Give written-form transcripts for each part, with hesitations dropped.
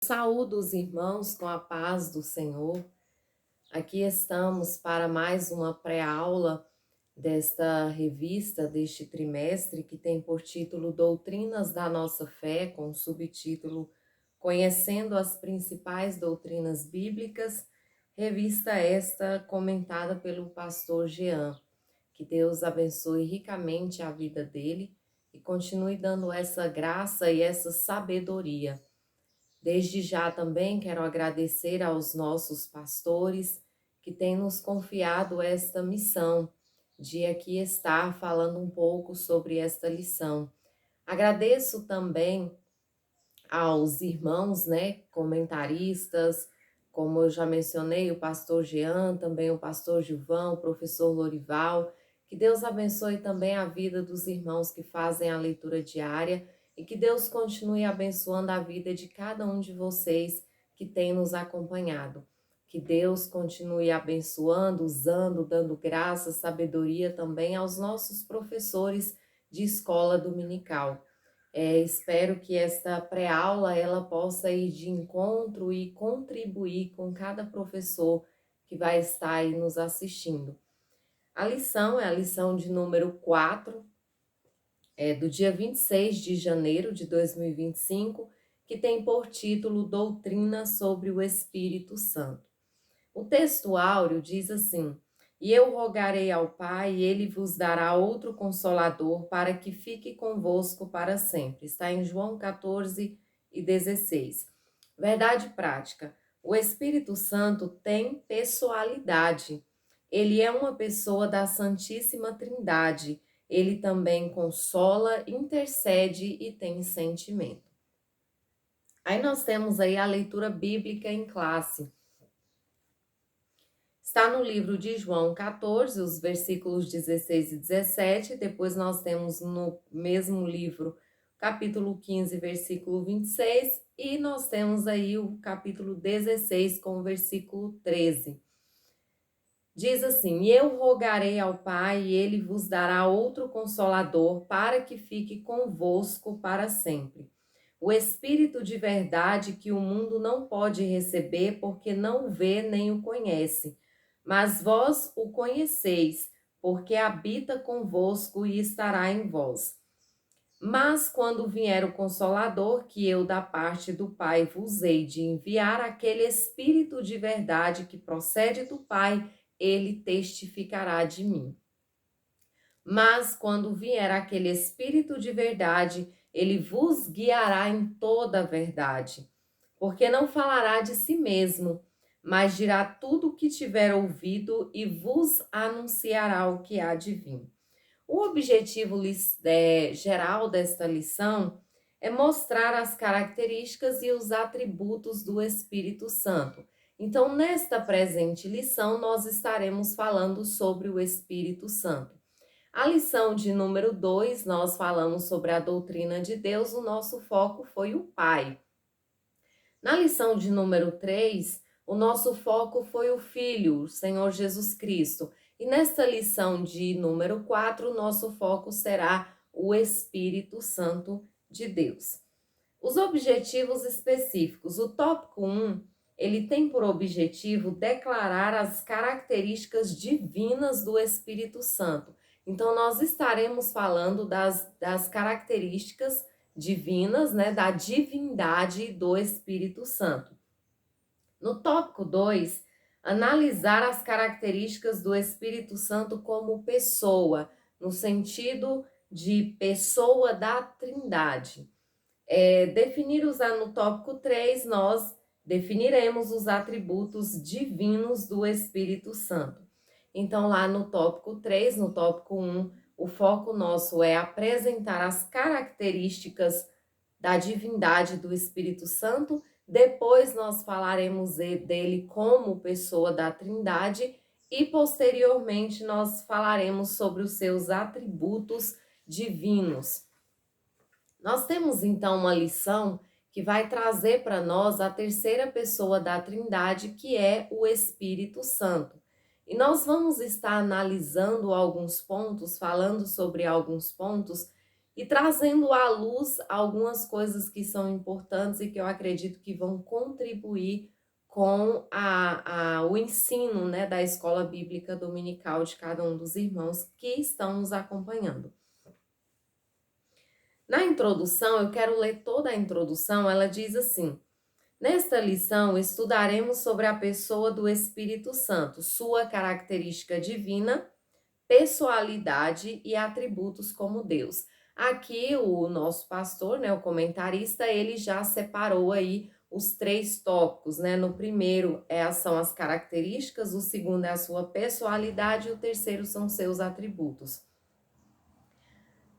Saúdo os irmãos com a paz do Senhor. Aqui estamos para mais uma pré-aula desta revista, deste trimestre, que tem por título Doutrinas da Nossa Fé, com o subtítulo Conhecendo as Principais Doutrinas Bíblicas, revista esta comentada pelo pastor Jean. Que Deus abençoe ricamente a vida dele e continue dando essa graça e essa sabedoria. Desde já também quero agradecer aos nossos pastores que têm nos confiado esta missão de aqui estar falando um pouco sobre esta lição. Agradeço também aos irmãos, comentaristas, como eu já mencionei, o pastor Jean, também o pastor Gilvão, o professor Lorival. Que Deus abençoe também a vida dos irmãos que fazem a leitura diária e que Deus continue abençoando a vida de cada um de vocês que tem nos acompanhado. Que Deus continue abençoando, usando, dando graça, sabedoria também aos nossos professores de escola dominical. Espero que esta pré-aula ela possa ir de encontro e contribuir com cada professor que vai estar aí nos assistindo. A lição é a lição de número 4, do dia 26 de janeiro de 2025, que tem por título Doutrina sobre o Espírito Santo. O texto áureo diz assim: E eu rogarei ao Pai, e ele vos dará outro consolador para que fique convosco para sempre. Está em João 14:16. Verdade prática. O Espírito Santo tem pessoalidade. Ele é uma pessoa da Santíssima Trindade. Ele também consola, intercede e tem sentimento. Aí nós temos aí a leitura bíblica em classe. Está no livro de João 14, os versículos 16 e 17. Depois nós temos no mesmo livro, capítulo 15, versículo 26. E nós temos aí o capítulo 16, com o versículo 13. Diz assim: E eu rogarei ao Pai, e ele vos dará outro consolador, para que fique convosco para sempre. O Espírito de verdade que o mundo não pode receber, porque não o vê nem o conhece. Mas vós o conheceis, porque habita convosco e estará em vós. Mas quando vier o Consolador, que eu da parte do Pai vos hei de enviar, aquele Espírito de verdade que procede do Pai, ele testificará de mim. Mas quando vier aquele Espírito de verdade, ele vos guiará em toda a verdade, porque não falará de si mesmo, mas dirá tudo o que tiver ouvido e vos anunciará o que há de vir. O objetivo geral desta lição é mostrar as características e os atributos do Espírito Santo. Então, nesta presente lição, nós estaremos falando sobre o Espírito Santo. A lição de número 2, nós falamos sobre a doutrina de Deus, o nosso foco foi o Pai. Na lição de número 3, o nosso foco foi o Filho, o Senhor Jesus Cristo. E nesta lição de número 4, o nosso foco será o Espírito Santo de Deus. Os objetivos específicos. O tópico 1, ele tem por objetivo declarar as características divinas do Espírito Santo. Então, nós estaremos falando das características divinas, da divindade do Espírito Santo. No tópico 2, analisar as características do Espírito Santo como pessoa, no sentido de pessoa da Trindade. No tópico 3, nós definiremos os atributos divinos do Espírito Santo. Então, lá no tópico 3, no tópico 1, o foco nosso é apresentar as características da divindade do Espírito Santo. Depois nós falaremos dele como pessoa da Trindade e posteriormente nós falaremos sobre os seus atributos divinos. Nós temos então uma lição que vai trazer para nós a terceira pessoa da Trindade, que é o Espírito Santo. E nós vamos estar analisando alguns pontos, falando sobre alguns pontos e trazendo à luz algumas coisas que são importantes e que eu acredito que vão contribuir com o ensino, né, da escola bíblica dominical de cada um dos irmãos que estão nos acompanhando. Na introdução, eu quero ler toda a introdução, ela diz assim: nesta lição, estudaremos sobre a pessoa do Espírito Santo, sua característica divina, pessoalidade e atributos como Deus. Aqui o nosso pastor, né, o comentarista, ele já separou aí os 3 tópicos, né? No primeiro são as características, o segundo é a sua pessoalidade e o terceiro são seus atributos.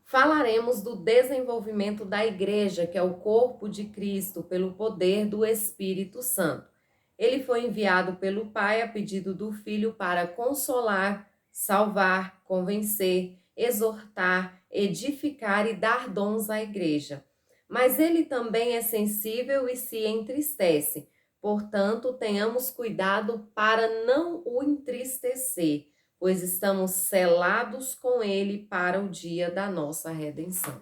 Falaremos do desenvolvimento da igreja, que é o corpo de Cristo, pelo poder do Espírito Santo. Ele foi enviado pelo Pai a pedido do Filho para consolar, salvar, convencer, exortar, edificar e dar dons à igreja. Mas ele também é sensível e se entristece. Portanto, tenhamos cuidado para não o entristecer, pois estamos selados com ele para o dia da nossa redenção.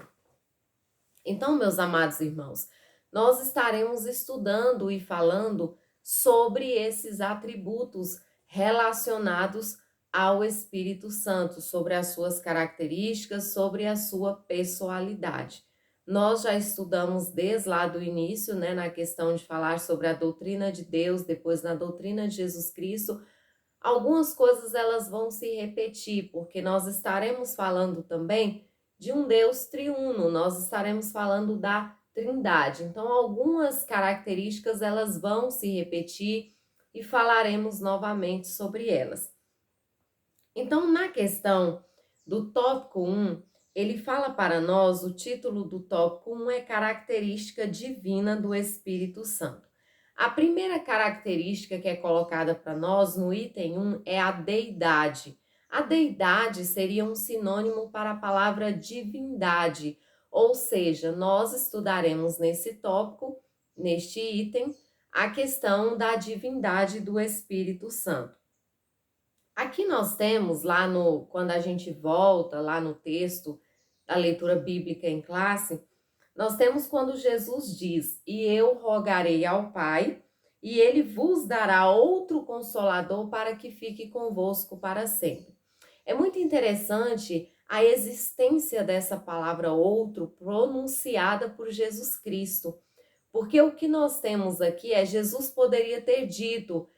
Então, meus amados irmãos, nós estaremos estudando e falando sobre esses atributos relacionados ao Espírito Santo, sobre as suas características, sobre a sua pessoalidade. Nós já estudamos desde lá do início, né, na questão de falar sobre a doutrina de Deus, depois na doutrina de Jesus Cristo. Algumas coisas elas vão se repetir, porque nós estaremos falando também de um Deus triuno, nós estaremos falando da Trindade. Então, algumas características elas vão se repetir e falaremos novamente sobre elas. Então, na questão do tópico 1, ele fala para nós, o título do tópico 1 é característica divina do Espírito Santo. A primeira característica que é colocada para nós no item 1 é a deidade. A deidade seria um sinônimo para a palavra divindade, ou seja, nós estudaremos nesse tópico, neste item, a questão da divindade do Espírito Santo. Aqui nós temos quando a gente volta lá no texto da leitura bíblica em classe, nós temos quando Jesus diz: "E eu rogarei ao Pai, e ele vos dará outro consolador para que fique convosco para sempre." É muito interessante a existência dessa palavra outro pronunciada por Jesus Cristo, porque o que nós temos aqui é Jesus poderia ter dito: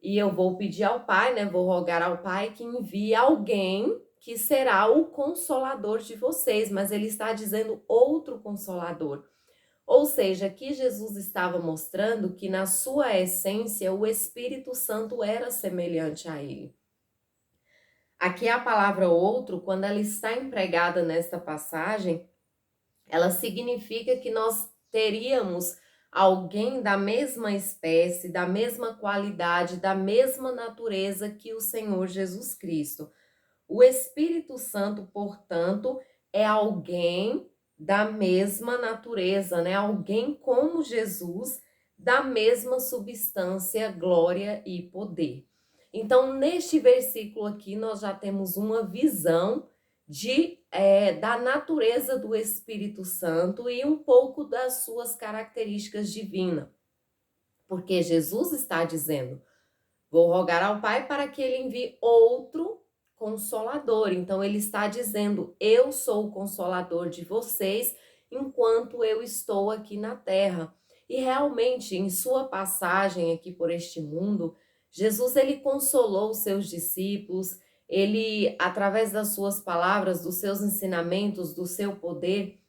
"E eu vou pedir ao Pai, né? Vou rogar ao Pai que envie alguém que será o consolador de vocês", mas ele está dizendo outro consolador. Ou seja, que Jesus estava mostrando que na sua essência o Espírito Santo era semelhante a ele. Aqui a palavra outro, quando ela está empregada nesta passagem, ela significa que nós teríamos alguém da mesma espécie, da mesma qualidade, da mesma natureza que o Senhor Jesus Cristo. O Espírito Santo, portanto, é alguém da mesma natureza, né? Alguém como Jesus, da mesma substância, glória e poder. Então, neste versículo aqui, nós já temos uma visão da natureza do Espírito Santo e um pouco das suas características divinas. Porque Jesus está dizendo: "Vou rogar ao Pai para que ele envie outro consolador." Então ele está dizendo: "Eu sou o consolador de vocês enquanto eu estou aqui na terra." E realmente, em sua passagem aqui por este mundo, Jesus ele consolou os seus discípulos, ele, através das suas palavras, dos seus ensinamentos, do seu poder,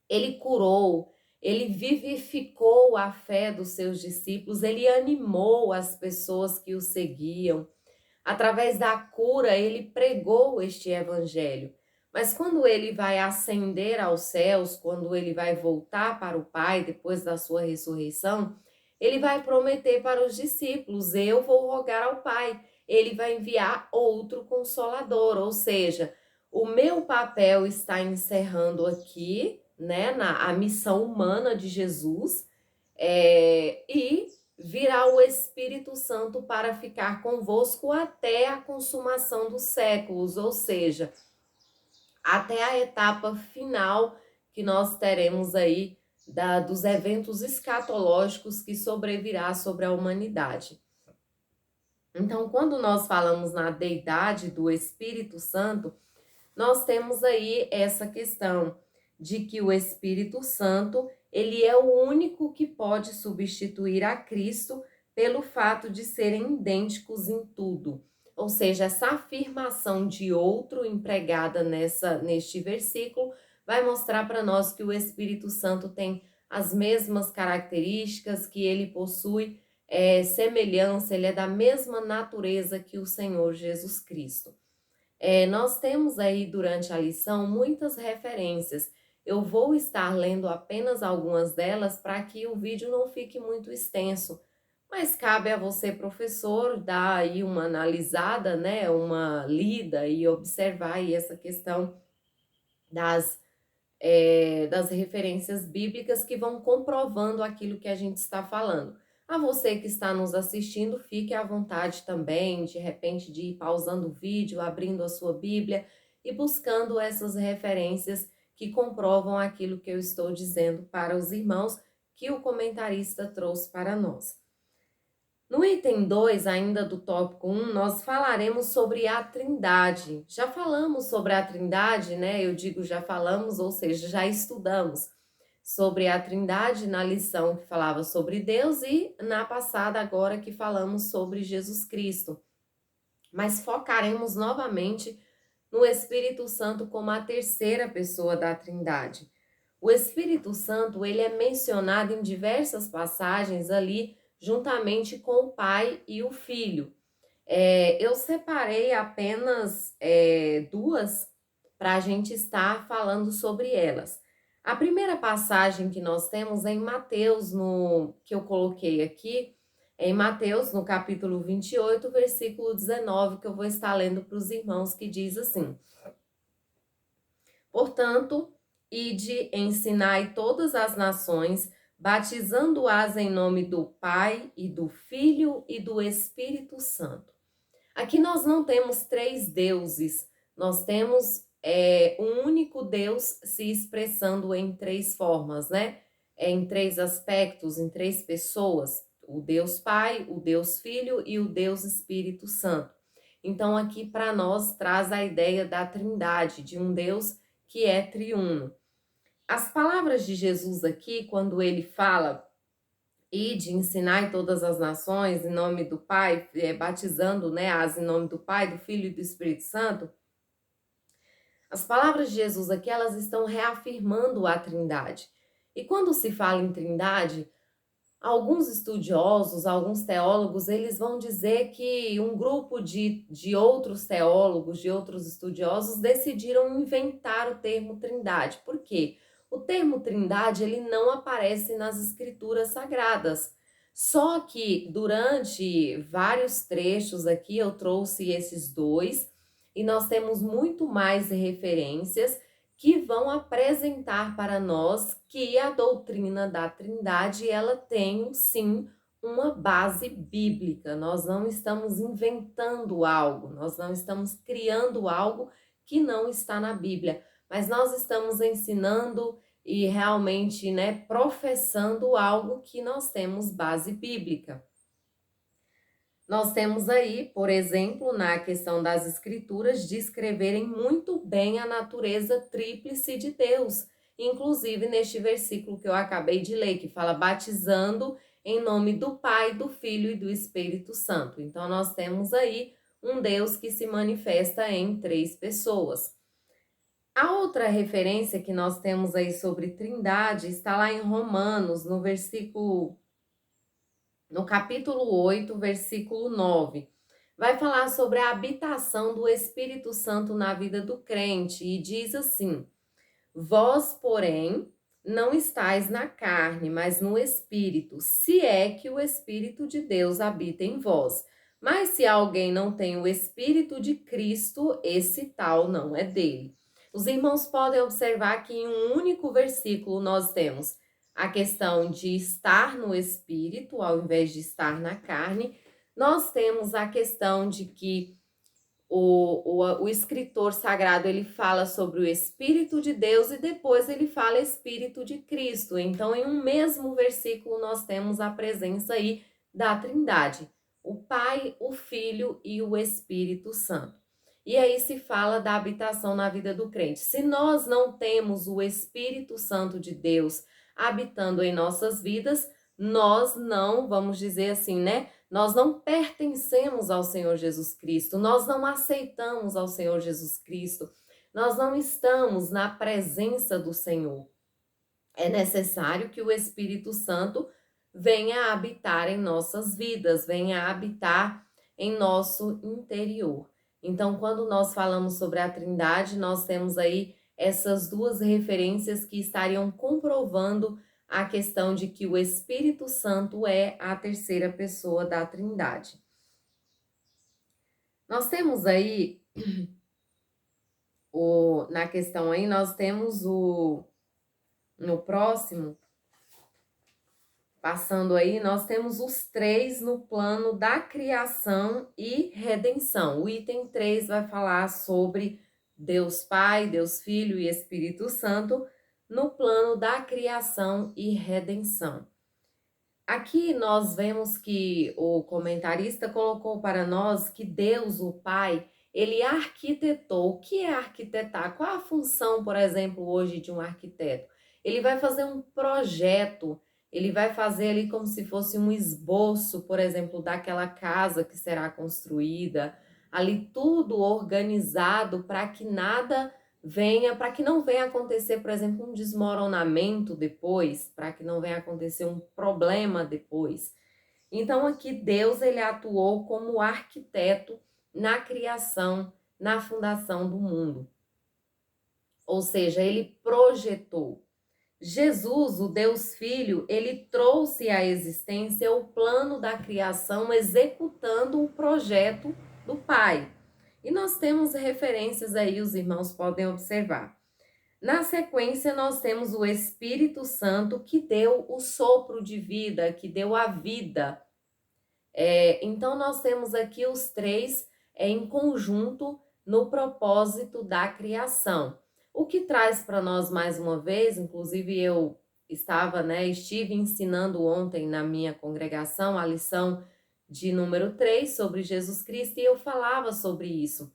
ele curou, ele vivificou a fé dos seus discípulos, ele animou as pessoas que o seguiam. Através da cura, ele pregou este evangelho. Mas quando ele vai ascender aos céus, quando ele vai voltar para o Pai depois da sua ressurreição, ele vai prometer para os discípulos: "Eu vou rogar ao Pai." Ele vai enviar outro consolador, ou seja, o meu papel está encerrando aqui, né, a missão humana de Jesus, e virá o Espírito Santo para ficar convosco até a consumação dos séculos, ou seja, até a etapa final que nós teremos aí dos eventos escatológicos que sobrevirá sobre a humanidade. Então, quando nós falamos na deidade do Espírito Santo, nós temos aí essa questão de que o Espírito Santo, ele é o único que pode substituir a Cristo pelo fato de serem idênticos em tudo. Ou seja, essa afirmação de outro empregada neste versículo vai mostrar para nós que o Espírito Santo tem as mesmas características, que ele possui semelhança, ele é da mesma natureza que o Senhor Jesus Cristo. Nós temos aí durante a lição muitas referências. Eu vou estar lendo apenas algumas delas para que o vídeo não fique muito extenso. Mas cabe a você, professor, dar aí uma analisada, né, uma lida e observar aí essa questão das referências bíblicas que vão comprovando aquilo que a gente está falando. A você que está nos assistindo, fique à vontade também, de repente, de ir pausando o vídeo, abrindo a sua Bíblia e buscando essas referências que comprovam aquilo que eu estou dizendo para os irmãos, que o comentarista trouxe para nós. No item 2, ainda do tópico 1, nós falaremos sobre a Trindade. Já falamos sobre a Trindade, né? Eu digo já falamos, ou seja, já estudamos sobre a Trindade na lição que falava sobre Deus e na passada agora que falamos sobre Jesus Cristo. Mas focaremos novamente no Espírito Santo como a terceira pessoa da Trindade. O Espírito Santo, ele é mencionado em diversas passagens ali, juntamente com o Pai e o Filho. Eu separei apenas duas para a gente estar falando sobre elas. A primeira passagem que nós temos é em Mateus, que eu coloquei aqui, em Mateus, no capítulo 28, versículo 19, que eu vou estar lendo para os irmãos, que diz assim: Portanto, ide, ensinai todas as nações, batizando-as em nome do Pai e do Filho e do Espírito Santo. Aqui nós não temos três deuses, nós temos um único Deus se expressando em três formas, né? Em três aspectos, em três pessoas: o Deus Pai, o Deus Filho e o Deus Espírito Santo. Então, aqui para nós traz a ideia da Trindade, de um Deus que é triuno. As palavras de Jesus aqui, quando ele fala ide, ensinai todas as nações em nome do Pai, batizando, né, as em nome do Pai, do Filho e do Espírito Santo, as palavras de Jesus aqui, elas estão reafirmando a Trindade. E quando se fala em Trindade, alguns estudiosos, alguns teólogos, eles vão dizer que um grupo de outros teólogos, de outros estudiosos, decidiram inventar o termo Trindade. Por quê? O termo Trindade, ele não aparece nas escrituras sagradas. Só que durante vários trechos aqui eu trouxe esses dois e nós temos muito mais referências que vão apresentar para nós que a doutrina da Trindade, ela tem sim uma base bíblica. Nós não estamos inventando algo, nós não estamos criando algo que não está na Bíblia, mas nós estamos ensinando e realmente, né, professando algo que nós temos base bíblica. Nós temos aí, por exemplo, na questão das escrituras, descreverem muito bem a natureza tríplice de Deus, inclusive neste versículo que eu acabei de ler, que fala batizando em nome do Pai, do Filho e do Espírito Santo. Então, nós temos aí um Deus que se manifesta em três pessoas. A outra referência que nós temos aí sobre Trindade está lá em Romanos, no capítulo 8, versículo 9. Vai falar sobre a habitação do Espírito Santo na vida do crente e diz assim: Vós, porém, não estáis na carne, mas no Espírito, se é que o Espírito de Deus habita em vós. Mas se alguém não tem o Espírito de Cristo, esse tal não é dele. Os irmãos podem observar que em um único versículo nós temos a questão de estar no Espírito, ao invés de estar na carne. Nós temos a questão de que o escritor sagrado, ele fala sobre o Espírito de Deus e depois ele fala Espírito de Cristo. Então, em um mesmo versículo, nós temos a presença aí da Trindade, o Pai, o Filho e o Espírito Santo. E aí se fala da habitação na vida do crente. Se nós não temos o Espírito Santo de Deus habitando em nossas vidas, nós não, vamos dizer assim, né? Nós não pertencemos ao Senhor Jesus Cristo, nós não aceitamos ao Senhor Jesus Cristo, nós não estamos na presença do Senhor. É necessário que o Espírito Santo venha habitar em nossas vidas, venha habitar em nosso interior. Então, quando nós falamos sobre a Trindade, nós temos aí essas duas referências que estariam comprovando a questão de que o Espírito Santo é a terceira pessoa da Trindade. Nós temos aí, na questão aí, nós temos no próximo, passando aí, nós temos os três no plano da criação e redenção. O item 3 vai falar sobre Deus Pai, Deus Filho e Espírito Santo no plano da criação e redenção. Aqui nós vemos que o comentarista colocou para nós que Deus, o Pai, ele arquitetou. O que é arquitetar? Qual a função, por exemplo, hoje de um arquiteto? Ele vai fazer um projeto, ele vai fazer ali como se fosse um esboço, por exemplo, daquela casa que será construída, ali tudo organizado para que nada venha, para que não venha acontecer, por exemplo, um desmoronamento depois, para que não venha acontecer um problema depois. Então aqui Deus, ele atuou como arquiteto na criação, na fundação do mundo. Ou seja, ele projetou. Jesus, o Deus Filho, ele trouxe à existência o plano da criação, executando o projeto do Pai. E nós temos referências aí, os irmãos podem observar. Na sequência, nós temos o Espírito Santo que deu o sopro de vida, que deu a vida. Então, nós temos aqui os três em conjunto no propósito da criação. O que traz para nós mais uma vez, inclusive eu estive ensinando ontem na minha congregação a lição de número 3 sobre Jesus Cristo e eu falava sobre isso,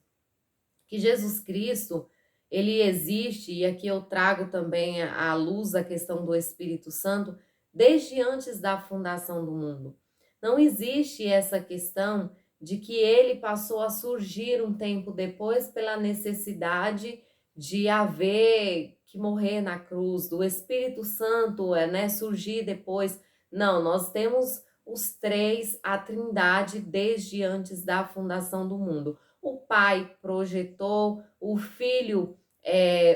que Jesus Cristo, ele existe, e aqui eu trago também à luz a questão do Espírito Santo, desde antes da fundação do mundo. Não existe essa questão de que ele passou a surgir um tempo depois pela necessidade de haver que morrer na cruz, do Espírito Santo surgir depois. Não, nós temos os três, a Trindade, desde antes da fundação do mundo. O Pai projetou, o Filho,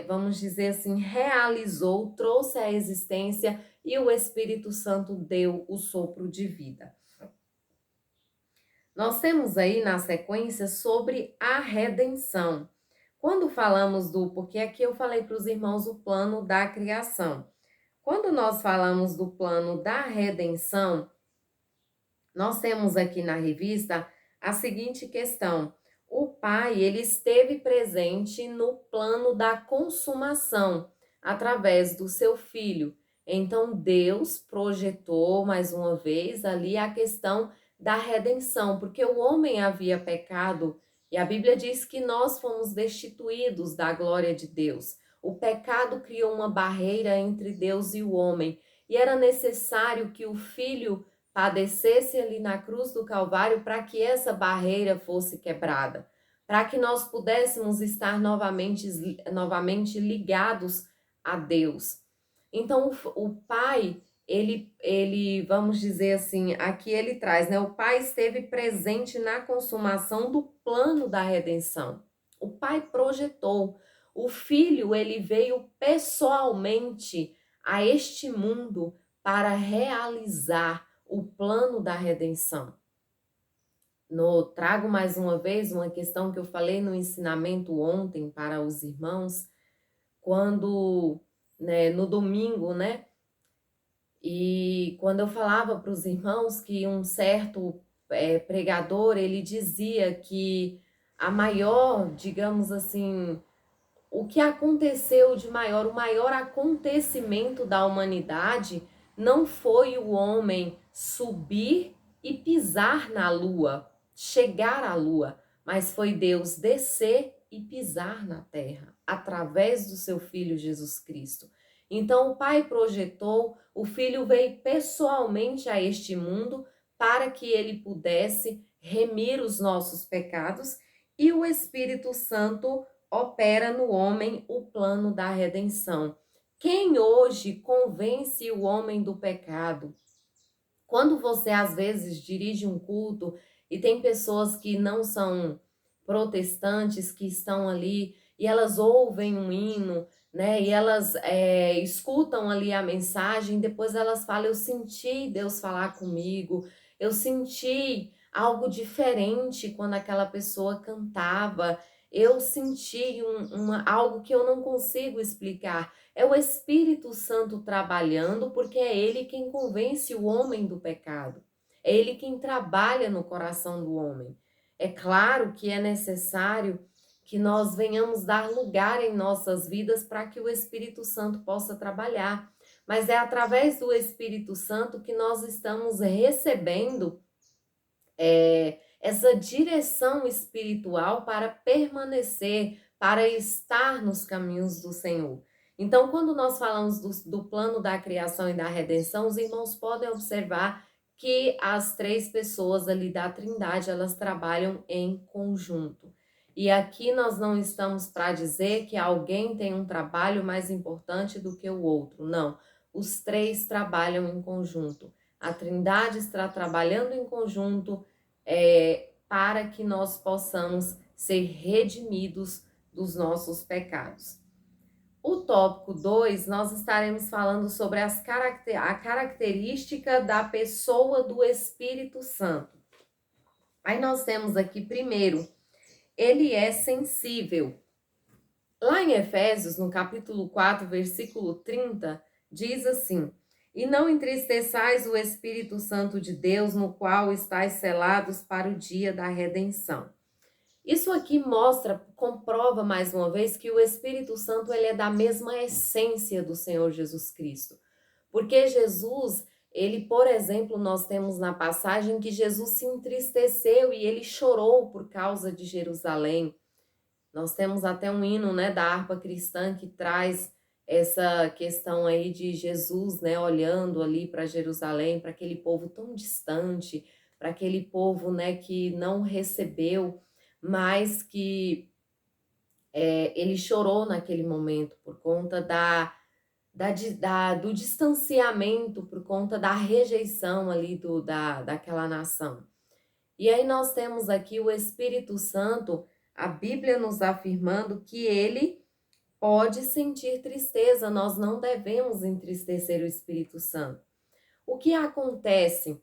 vamos dizer assim, realizou, trouxe à existência e o Espírito Santo deu o sopro de vida. Nós temos aí na sequência sobre a redenção. Quando falamos porque aqui eu falei para os irmãos o plano da criação. Quando nós falamos do plano da redenção, nós temos aqui na revista a seguinte questão: o Pai, ele esteve presente no plano da consumação através do seu Filho. Então Deus projetou mais uma vez ali a questão da redenção, porque o homem havia pecado e a Bíblia diz que nós fomos destituídos da glória de Deus. O pecado criou uma barreira entre Deus e o homem e era necessário que o Filho padecesse ali na cruz do Calvário para que essa barreira fosse quebrada, para que nós pudéssemos estar novamente ligados a Deus. Então o Pai, ele, vamos dizer assim, aqui ele traz, o Pai esteve presente na consumação do plano da redenção. O Pai projetou, o Filho, ele veio pessoalmente a este mundo para realizar o plano da redenção. Trago mais uma vez uma questão que eu falei no ensinamento ontem para os irmãos, quando, no domingo, e quando eu falava para os irmãos que um certo pregador, ele dizia que a maior, digamos assim, o que aconteceu de maior, o maior acontecimento da humanidade não foi o homem subir e pisar na lua, chegar à lua, mas foi Deus descer e pisar na terra, através do seu Filho Jesus Cristo. Então o Pai projetou, o Filho veio pessoalmente a este mundo para que ele pudesse remir os nossos pecados, e o Espírito Santo opera no homem o plano da redenção. Quem hoje convence o homem do pecado? Quando você às vezes dirige um culto e tem pessoas que não são protestantes, que estão ali e elas ouvem um hino, né? E elas escutam ali a mensagem, depois elas falam: eu senti Deus falar comigo, eu senti algo diferente quando aquela pessoa cantava, eu senti algo que eu não consigo explicar. É o Espírito Santo trabalhando, porque é ele quem convence o homem do pecado. É ele quem trabalha no coração do homem. É claro que é necessário que nós venhamos dar lugar em nossas vidas para que o Espírito Santo possa trabalhar. Mas é através do Espírito Santo que nós estamos recebendo essa direção espiritual para permanecer, para estar nos caminhos do Senhor. Então, quando nós falamos do plano da criação e da redenção, os irmãos podem observar que as três pessoas ali da Trindade, elas trabalham em conjunto. E aqui nós não estamos para dizer que alguém tem um trabalho mais importante do que o outro, não. Os três trabalham em conjunto. A Trindade está trabalhando em conjunto para que nós possamos ser redimidos dos nossos pecados. O tópico 2, nós estaremos falando sobre a característica da pessoa do Espírito Santo. Aí nós temos aqui, primeiro, ele é sensível. Lá em Efésios, no capítulo 4, versículo 30, diz assim: e não entristeçais o Espírito Santo de Deus, no qual estáis selados para o dia da redenção. Isso aqui mostra, comprova mais uma vez que o Espírito Santo ele é da mesma essência do Senhor Jesus Cristo. Porque Jesus, ele, por exemplo, nós temos na passagem que Jesus se entristeceu e ele chorou por causa de Jerusalém. Nós temos até um hino, né, da harpa cristã que traz essa questão aí de Jesus, né, olhando ali para Jerusalém, para aquele povo tão distante, para aquele povo, né, que não recebeu, mas que ele chorou naquele momento por conta do distanciamento, por conta da rejeição ali daquela nação. E aí nós temos aqui o Espírito Santo, a Bíblia nos afirmando que ele pode sentir tristeza, nós não devemos entristecer o Espírito Santo. O que acontece?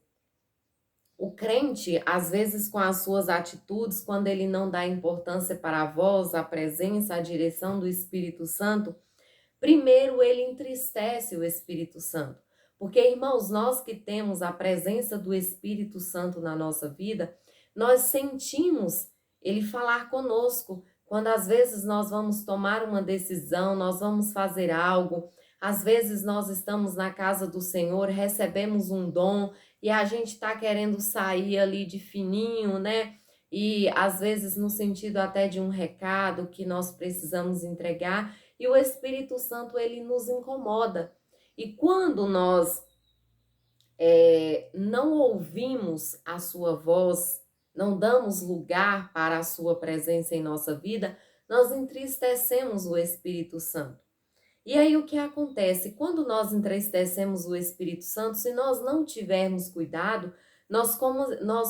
O crente, às vezes com as suas atitudes, quando ele não dá importância para a voz, a presença, a direção do Espírito Santo, primeiro ele entristece o Espírito Santo. Porque, irmãos, nós que temos a presença do Espírito Santo na nossa vida, nós sentimos ele falar conosco. Quando às vezes nós vamos tomar uma decisão, nós vamos fazer algo, às vezes nós estamos na casa do Senhor, recebemos um dom e a gente está querendo sair ali de fininho, né? E às vezes no sentido até de um recado que nós precisamos entregar, e o Espírito Santo ele nos incomoda. E quando nós não ouvimos a sua voz, não damos lugar para a sua presença em nossa vida, nós entristecemos o Espírito Santo. E aí o que acontece? Quando nós entristecemos o Espírito Santo, se nós não tivermos cuidado, nós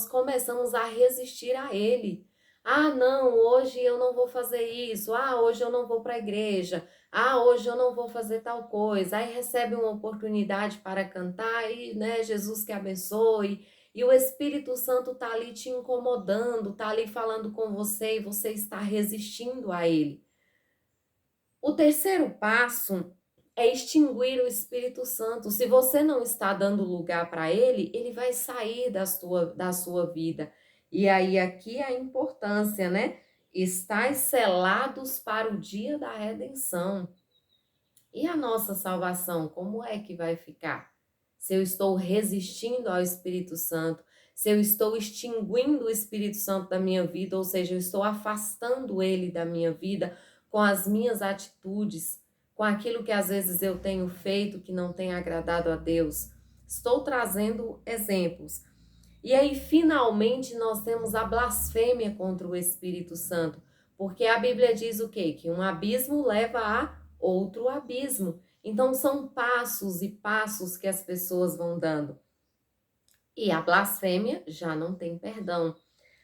começamos a resistir a ele. Ah, não, hoje eu não vou fazer isso. Ah, hoje eu não vou para a igreja. Ah, hoje eu não vou fazer tal coisa. Aí recebe uma oportunidade para cantar e, né, Jesus que abençoe. E o Espírito Santo está ali te incomodando, está ali falando com você e você está resistindo a ele. O terceiro passo é extinguir o Espírito Santo. Se você não está dando lugar para ele, ele vai sair da sua vida. E aí aqui a importância, né? estáis selados para o dia da redenção. E a nossa salvação, como é que vai ficar? Se eu estou resistindo ao Espírito Santo, se eu estou extinguindo o Espírito Santo da minha vida, ou seja, eu estou afastando ele da minha vida com as minhas atitudes, com aquilo que às vezes eu tenho feito que não tem agradado a Deus. Estou trazendo exemplos. E aí, finalmente, nós temos a blasfêmia contra o Espírito Santo, porque a Bíblia diz o quê? Que um abismo leva a outro abismo. Então, são passos e passos que as pessoas vão dando. E a blasfêmia já não tem perdão.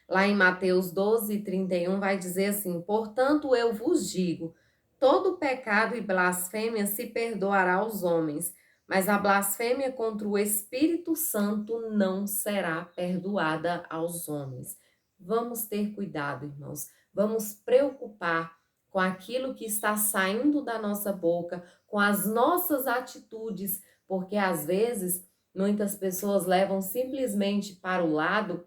Lá em Mateus 12:31 vai dizer assim: portanto, eu vos digo, todo pecado e blasfêmia se perdoará aos homens, mas a blasfêmia contra o Espírito Santo não será perdoada aos homens. Vamos ter cuidado, irmãos. Vamos preocupar com aquilo que está saindo da nossa boca, com as nossas atitudes, porque às vezes muitas pessoas levam simplesmente para o lado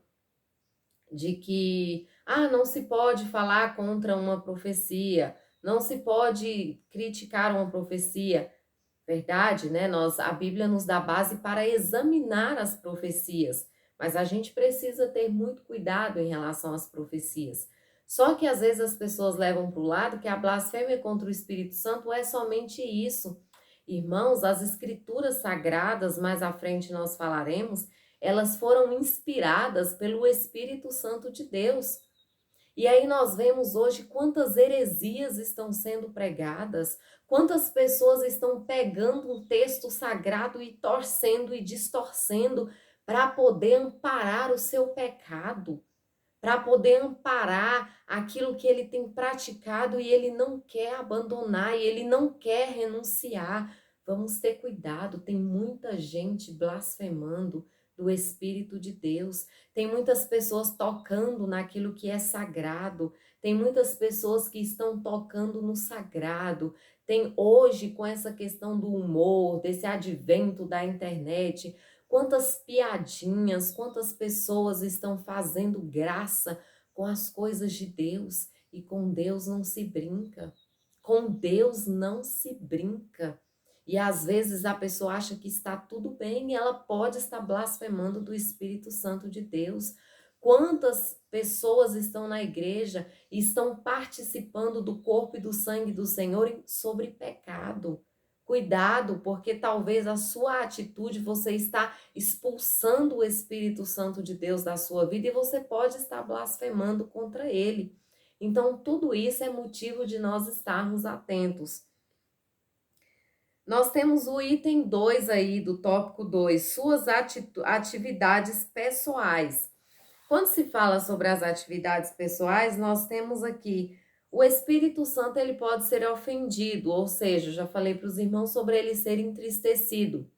de que não se pode falar contra uma profecia, não se pode criticar uma profecia. Verdade, né? A Bíblia nos dá base para examinar as profecias, mas a gente precisa ter muito cuidado em relação às profecias. Só que às vezes as pessoas levam para o lado que a blasfêmia contra o Espírito Santo é somente isso. Irmãos, as escrituras sagradas, mais à frente nós falaremos, elas foram inspiradas pelo Espírito Santo de Deus. E aí nós vemos hoje quantas heresias estão sendo pregadas, quantas pessoas estão pegando um texto sagrado e torcendo e distorcendo para poder amparar o seu pecado, para poder amparar aquilo que ele tem praticado e ele não quer abandonar e ele não quer renunciar. Vamos ter cuidado, tem muita gente blasfemando do Espírito de Deus, tem muitas pessoas tocando naquilo que é sagrado, tem muitas pessoas que estão tocando no sagrado. Tem hoje, com essa questão do humor, desse advento da internet, quantas piadinhas, quantas pessoas estão fazendo graça com as coisas de Deus, e com Deus não se brinca. Com Deus não se brinca. E às vezes a pessoa acha que está tudo bem e ela pode estar blasfemando do Espírito Santo de Deus. Quantas pessoas estão na igreja e estão participando do corpo e do sangue do Senhor sobre pecado? Cuidado, porque talvez a sua atitude você está expulsando o Espírito Santo de Deus da sua vida e você pode estar blasfemando contra ele. Então, tudo isso é motivo de nós estarmos atentos. Nós temos o item 2 aí do tópico 2, suas atividades pessoais. Quando se fala sobre as atividades pessoais, nós temos aqui o Espírito Santo, ele pode ser ofendido, ou seja, já falei para os irmãos sobre ele ser entristecido.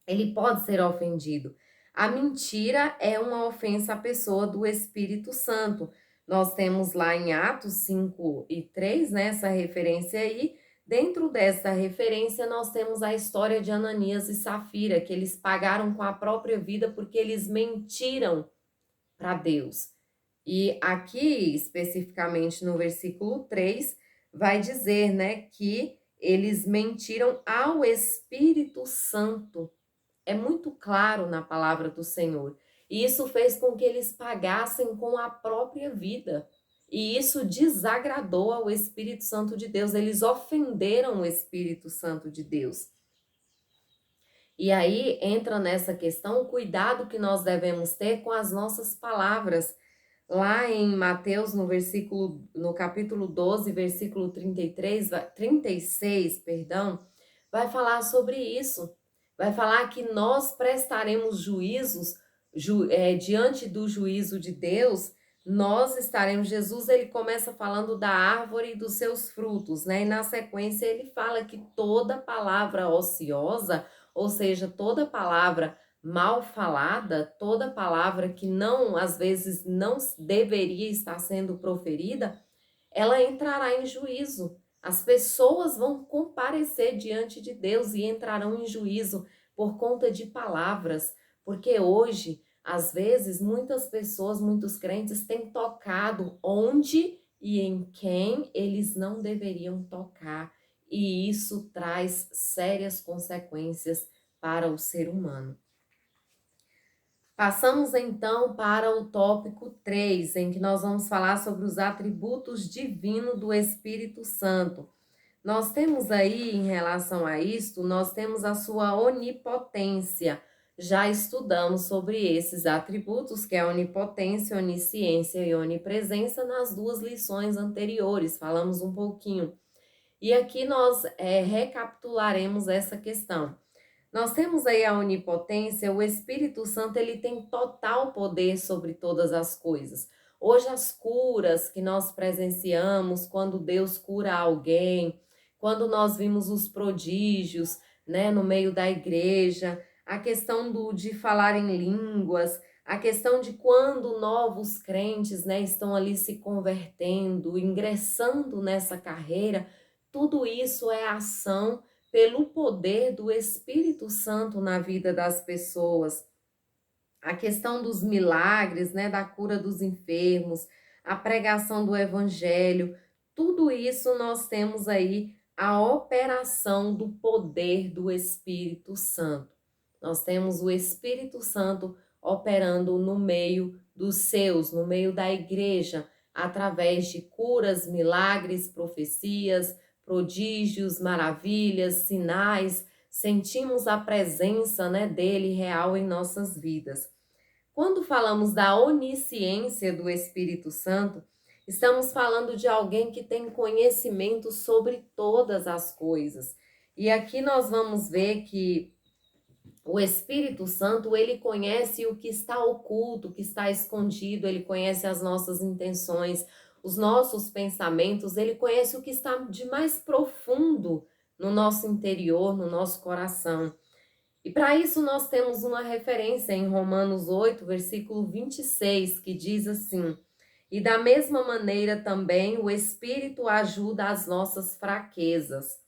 Ele pode ser ofendido. A mentira é uma ofensa à pessoa do Espírito Santo. Nós temos lá em Atos 5:3, né, essa referência aí. Dentro dessa referência, nós temos a história de Ananias e Safira, que eles pagaram com a própria vida porque eles mentiram para Deus. E aqui, especificamente no versículo 3, vai dizer, né, que eles mentiram ao Espírito Santo. É muito claro na palavra do Senhor. E isso fez com que eles pagassem com a própria vida. E isso desagradou ao Espírito Santo de Deus. Eles ofenderam o Espírito Santo de Deus. E aí entra nessa questão o cuidado que nós devemos ter com as nossas palavras. Lá em Mateus, no capítulo 12, versículo 36, vai falar sobre isso. Vai falar que nós prestaremos juízos diante do juízo de Deus. Nós estaremos, Jesus ele começa falando da árvore e dos seus frutos, né? E na sequência ele fala que toda palavra ociosa, ou seja, toda palavra mal falada, toda palavra que não, às vezes, não deveria estar sendo proferida, ela entrará em juízo. As pessoas vão comparecer diante de Deus e entrarão em juízo por conta de palavras, porque hoje, às vezes, muitas pessoas, muitos crentes têm tocado onde e em quem eles não deveriam tocar, e isso traz sérias consequências para o ser humano. Passamos então para o tópico 3, em que nós vamos falar sobre os atributos divinos do Espírito Santo. Nós temos aí, em relação a isto, nós temos a sua onipotência. Já estudamos sobre esses atributos, que é a onipotência, onisciência e onipresença, nas duas lições anteriores, falamos um pouquinho. E aqui nós recapitularemos essa questão. Nós temos aí a onipotência, o Espírito Santo, ele tem total poder sobre todas as coisas. Hoje as curas que nós presenciamos, quando Deus cura alguém, quando nós vimos os prodígios, né, no meio da igreja, a questão de falar em línguas, a questão de quando novos crentes, né, estão ali se convertendo, ingressando nessa carreira, tudo isso é ação pelo poder do Espírito Santo na vida das pessoas. A questão dos milagres, né, da cura dos enfermos, a pregação do evangelho, tudo isso nós temos aí a operação do poder do Espírito Santo. Nós temos o Espírito Santo operando no meio dos seus, no meio da igreja, através de curas, milagres, profecias, prodígios, maravilhas, sinais. Sentimos a presença, né, dele real em nossas vidas. Quando falamos da onisciência do Espírito Santo, estamos falando de alguém que tem conhecimento sobre todas as coisas. E aqui nós vamos ver que o Espírito Santo, ele conhece o que está oculto, o que está escondido, ele conhece as nossas intenções, os nossos pensamentos, ele conhece o que está de mais profundo no nosso interior, no nosso coração. E para isso nós temos uma referência em Romanos 8, versículo 26, que diz assim: E da mesma maneira também o Espírito ajuda as nossas fraquezas,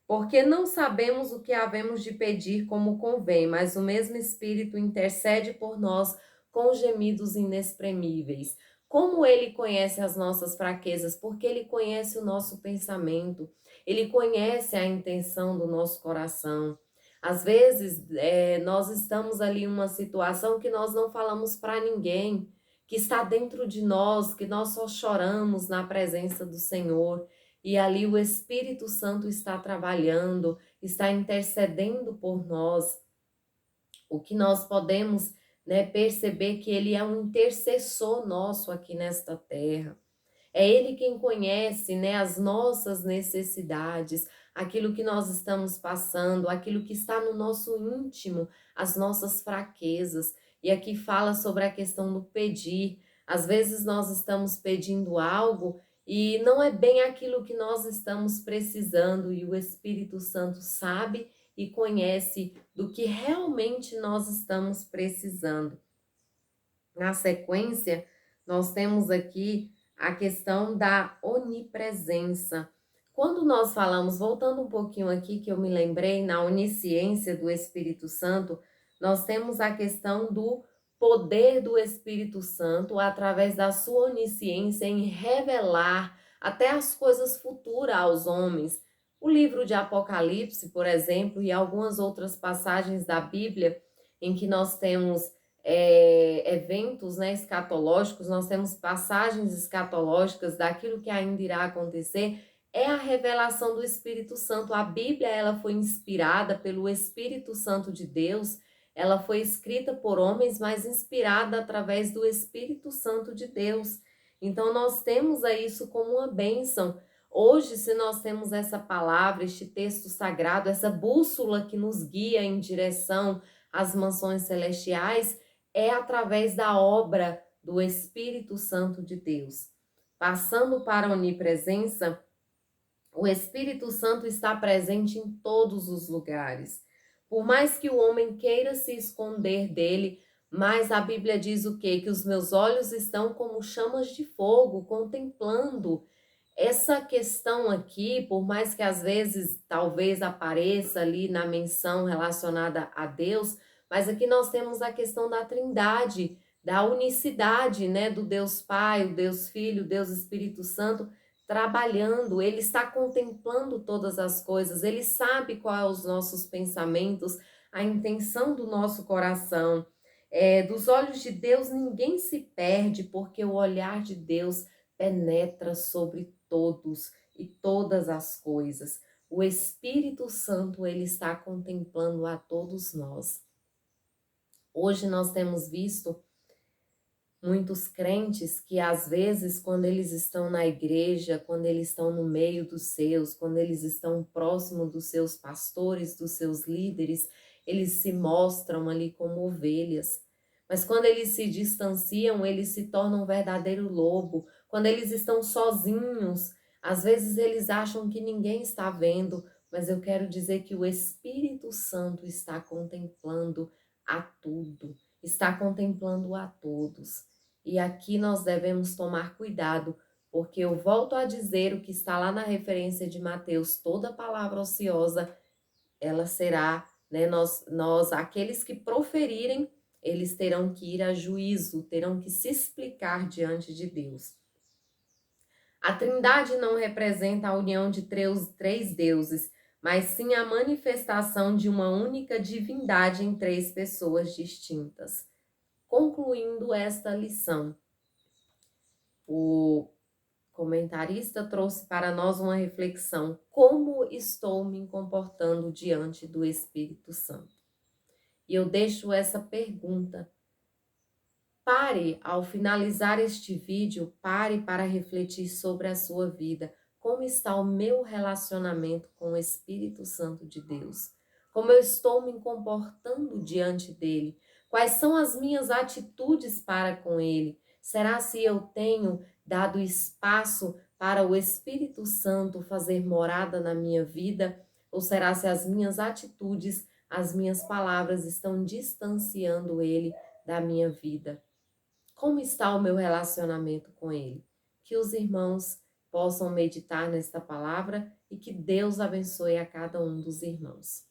porque não sabemos o que havemos de pedir como convém, mas o mesmo Espírito intercede por nós com gemidos inexprimíveis. Como ele conhece as nossas fraquezas? Porque ele conhece o nosso pensamento, ele conhece a intenção do nosso coração. Às vezes, nós estamos ali em uma situação que nós não falamos para ninguém, que está dentro de nós, que nós só choramos na presença do Senhor. E ali o Espírito Santo está trabalhando, está intercedendo por nós. O que nós podemos, né, perceber que ele é um intercessor nosso aqui nesta terra. É ele quem conhece, né, as nossas necessidades, aquilo que nós estamos passando, aquilo que está no nosso íntimo, as nossas fraquezas. E aqui fala sobre a questão do pedir. Às vezes nós estamos pedindo algo e não é bem aquilo que nós estamos precisando, e o Espírito Santo sabe e conhece do que realmente nós estamos precisando. Na sequência, nós temos aqui a questão da onipresença. Quando nós falamos, voltando um pouquinho aqui, que eu me lembrei, na onisciência do Espírito Santo, nós temos a questão do poder do Espírito Santo através da sua onisciência em revelar até as coisas futuras aos homens. O livro de Apocalipse, por exemplo, e algumas outras passagens da Bíblia em que nós temos eventos, né, escatológicos, nós temos passagens escatológicas daquilo que ainda irá acontecer, é a revelação do Espírito Santo. A Bíblia, ela foi inspirada pelo Espírito Santo de Deus, ela foi escrita por homens, mas inspirada através do Espírito Santo de Deus. Então nós temos aí isso como uma bênção. Hoje, se nós temos essa palavra, este texto sagrado, essa bússola que nos guia em direção às mansões celestiais, é através da obra do Espírito Santo de Deus. Passando para a onipresença, o Espírito Santo está presente em todos os lugares. Por mais que o homem queira se esconder dele, mas a Bíblia diz o quê? Que os meus olhos estão como chamas de fogo, contemplando essa questão aqui, por mais que às vezes talvez apareça ali na menção relacionada a Deus, mas aqui nós temos a questão da Trindade. da unicidade, né, do Deus Pai, o Deus Filho, o Deus Espírito Santo trabalhando. Ele está contemplando todas as coisas, ele sabe qual é os nossos pensamentos, a intenção do nosso coração. Dos olhos de Deus ninguém se perde, porque o olhar de Deus penetra sobre todos e todas as coisas. O Espírito Santo, ele está contemplando a todos nós. Hoje nós temos visto muitos crentes que às vezes quando eles estão na igreja, quando eles estão no meio dos seus, quando eles estão próximo dos seus pastores, dos seus líderes, eles se mostram ali como ovelhas. Mas quando eles se distanciam, eles se tornam um verdadeiro lobo. Quando eles estão sozinhos, às vezes eles acham que ninguém está vendo, mas eu quero dizer que o Espírito Santo está contemplando a tudo, está contemplando a todos. E aqui nós devemos tomar cuidado, porque eu volto a dizer o que está lá na referência de Mateus: toda palavra ociosa, ela será, né, aqueles que proferirem, eles terão que ir a juízo, terão que se explicar diante de Deus. A Trindade não representa a união de três deuses, mas sim a manifestação de uma única divindade em três pessoas distintas. Concluindo esta lição, o comentarista trouxe para nós uma reflexão: como estou me comportando diante do Espírito Santo? E eu deixo essa pergunta. Pare, ao finalizar este vídeo, pare para refletir sobre a sua vida. Como está o meu relacionamento com o Espírito Santo de Deus? Como eu estou me comportando diante dele? Quais são as minhas atitudes para com ele? Será se eu tenho dado espaço para o Espírito Santo fazer morada na minha vida? Ou será se as minhas atitudes, as minhas palavras estão distanciando ele da minha vida? Como está o meu relacionamento com ele? Que os irmãos possam meditar nesta palavra e que Deus abençoe a cada um dos irmãos.